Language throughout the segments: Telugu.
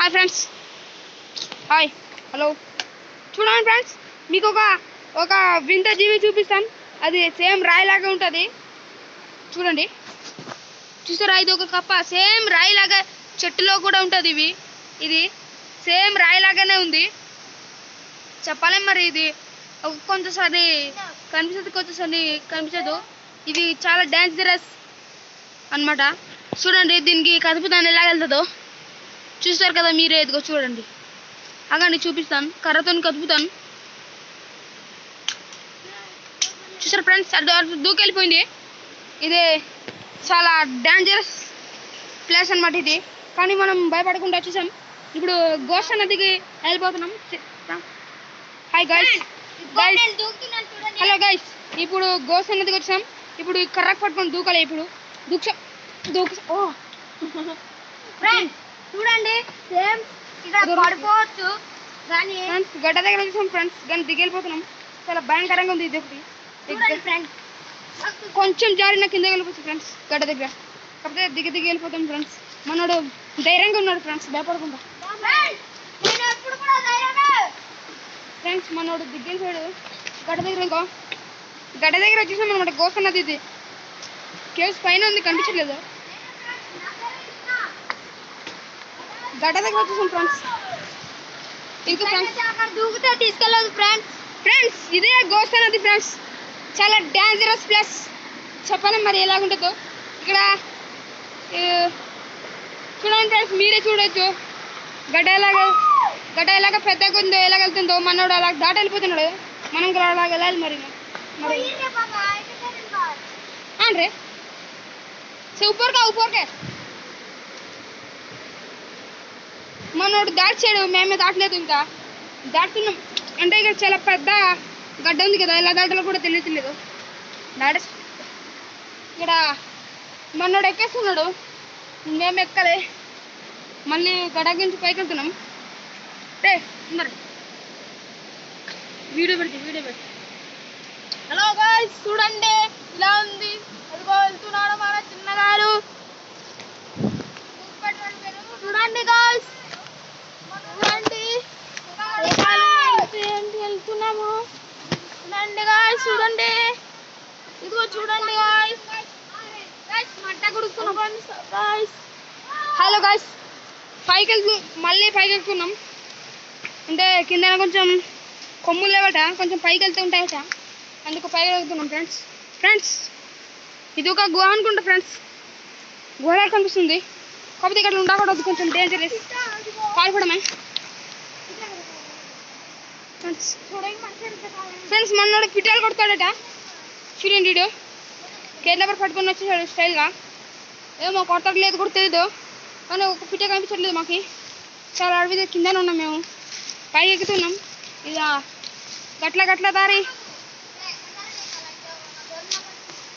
Hi friends, hi, hello. చూడండి ఫ్రెండ్స్, మీకు ఒక వింత జీవి చూపిస్తాను. అది సేమ్ రాయిలాగా ఉంటుంది. చూడండి, చూసారా? ఇది ఒక కప్ప. సేమ్ రాయిలాగా చెట్టులో కూడా ఉంటుంది. ఇది సేమ్ రాయిలాగానే ఉంది. చెప్పాలి మరి. ఇది కొంతసారి కనిపిస్తుంది, కొంతసారి కనిపించదు. ఇది చాలా డేంజరస్ అన్నమాట. చూడండి, దీనికి కదుపుతాను ఎలా వెళ్తుందో. చూస్తారు కదా మీరే. ఎదుగో చూడండి, అగండి చూపిస్తాను. కర్రతో కదుపుతాను. చూసారు ఫ్రెండ్స్, అది దూకెళ్ళిపోయింది. ఇది చాలా డేంజరస్ ప్లేస్ అన్నమాట ఇది. కానీ మనం భయపడకుండా చూసాం. ఇప్పుడు గోస్ట్ నదికి వెళ్ళిపోతున్నాం. Hi guys, hello guys. ఇప్పుడు గోస్ట్ నదికి వచ్చాం. ఇప్పుడు కర్రకు పట్టుకొని దూకాలి. ఇప్పుడు ఓ ఫ్రెండ్స్ చూడండి, సేమ్ ఇక్కడ పడిపోవచ్చు. కానీ ఫ్రెండ్స్ గడ్డ దగ్గర వచ్చాం ఫ్రెండ్స్, కానీ దిగెళ్ళిపోతున్నాం. చాలా భయంకరంగా ఉంది ఇది ఒకటి. ఫ్రెండ్స్ కొంచెం జారిన కింద వెళ్ళిపోవచ్చు ఫ్రెండ్స్ గడ్డ దగ్గర. కాకపోతే దిగి వెళ్ళిపోతాం ఫ్రెండ్స్. మనోడు ధైర్యంగా ఉన్నాడు ఫ్రెండ్స్, భయపడకుండా. ఫ్రెండ్స్ మనోడు దిగ్గేసాడు గడ్డ దగ్గర. ఇంకో గడ్డ దగ్గర వచ్చేసాం అనమాట. గోస్ట్ అన్నది ఇది కేవ్స్ పైన ఉంది, కనిపించట్లేదు. గడ్డ దగ్గర వచ్చేసాం ఫ్రెండ్స్. ఇంకా ఫ్రెండ్స్ దూకితే తీసుకెళ్ళదు ఫ్రెండ్స్ ఇదే గోస్ట్ అన్నది ఫ్రెండ్స్. చాలా డేంజరస్ ప్లేస్. చెప్పాలి మరి ఎలాగుంటుందో. ఇక్కడ చూడండి ఫ్రెండ్స్, మీరే చూడొచ్చు. గడ్డ ఎలాగ పెద్దగా ఉందో, ఎలాగ వెళ్తుందో. మనోడు అలా దాటి వెళ్ళిపోతున్నాడు. మనం కూడా అలాగ వెళ్ళాలి మరి. రే ఊపర్కే మనోడు దాటాడు, మేమే దాటలేదు. ఇంకా దాటుతున్నాం అంటే ఇక్కడ చాలా పెద్ద గడ్డ ఉంది కదా, ఎలా దాటాలో కూడా తెలియట్లేదు. ఇక్కడ మనోడు ఎక్కేస్తున్నాడు, మేము ఎక్కలే. మళ్ళీ గడ్డ గురించి పైకి వెళ్తున్నాం. రే వీడియో పెట్టి. హలో గాయ్స్, చూడండి ఇలా ఉంది. అదిగో వెళ్తున్నాడు మన చిన్నగారు. చూడండి గాయ్స్, చూడండి వెళ్తున్నాము. చూడండి గాయ్స్, చూడండి. ఇదిగో చూడండి గాయ్స్, మట్ట కొడుతున్నాం గాయ్స్. హలో గాయ్స్, మళ్ళీ పైకి వెళ్తున్నాం. అంటే కింద కొంచెం కొమ్ములు లేవట, కొంచెం పైకి వెళ్తూ ఉంటాయట. అందుకు పైకి వెళ్తున్నాం ఫ్రెండ్స్. ఇది ఒక గుహ అనుకుంటా ఫ్రెండ్స్. గుహలా కనిపిస్తుంది. కాకపోతే ఇక్కడ ఉండకూడదు, కొంచెం డేంజరస్. పాల్పడమే ఫ్రెండ్స్. మొన్నోడు పిట్టాలు కొడతాడట. చూడండి, వీడియో కేరళ పట్టుకొని వచ్చేసాడు స్టైల్గా. ఏమో కొడతాడు లేదు కూడా తెలీదు, కానీ ఒక పిట్ట కనిపించట్లేదు మాకు. చాలా అడవి కిందనే ఉన్నాం మేము. పైకి ఎక్కుతున్నాం. ఇక గట్ల దారి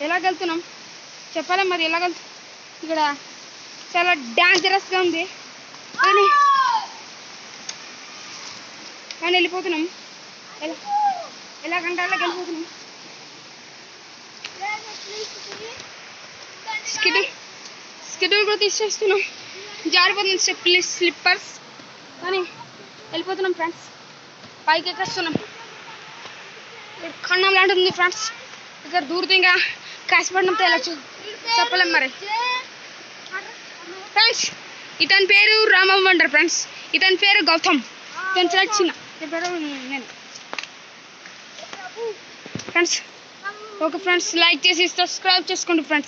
ఎలాగెళ్తున్నాం చెప్పాలి మరి. ఇక్కడ చాలా డేంజరస్గా ఉంది. కానీ వెళ్ళిపోతున్నాం. ఎలాగంటే అలాగ వెళ్ళిపోతున్నాం. స్కెడ్యూల్ కూడా తీసేస్తున్నాం. జారిపోతుంది స్లిప్పర్స్. కానీ వెళ్ళిపోతున్నాం ఫ్రెండ్స్. పైకి ఎక్కేస్తున్నాం. ఖండం లాంటిది ఉంది ఫ్రెండ్స్. ఇక్కడ దూరితే ఇంకా కాసిపడినంత వెళ్ళచ్చు. చెప్పలేం మరి ఫ్రెండ్స్. ఇతని పేరు రామవ్వ అంటారు ఫ్రెండ్స్. ఇతని పేరు గౌతమ్. ఇతని చాలా చిన్న నేను ఫ్రెండ్స్. ఓకే ఫ్రెండ్స్, లైక్ చేసి సబ్స్క్రైబ్ చేసుకోండి ఫ్రెండ్స్.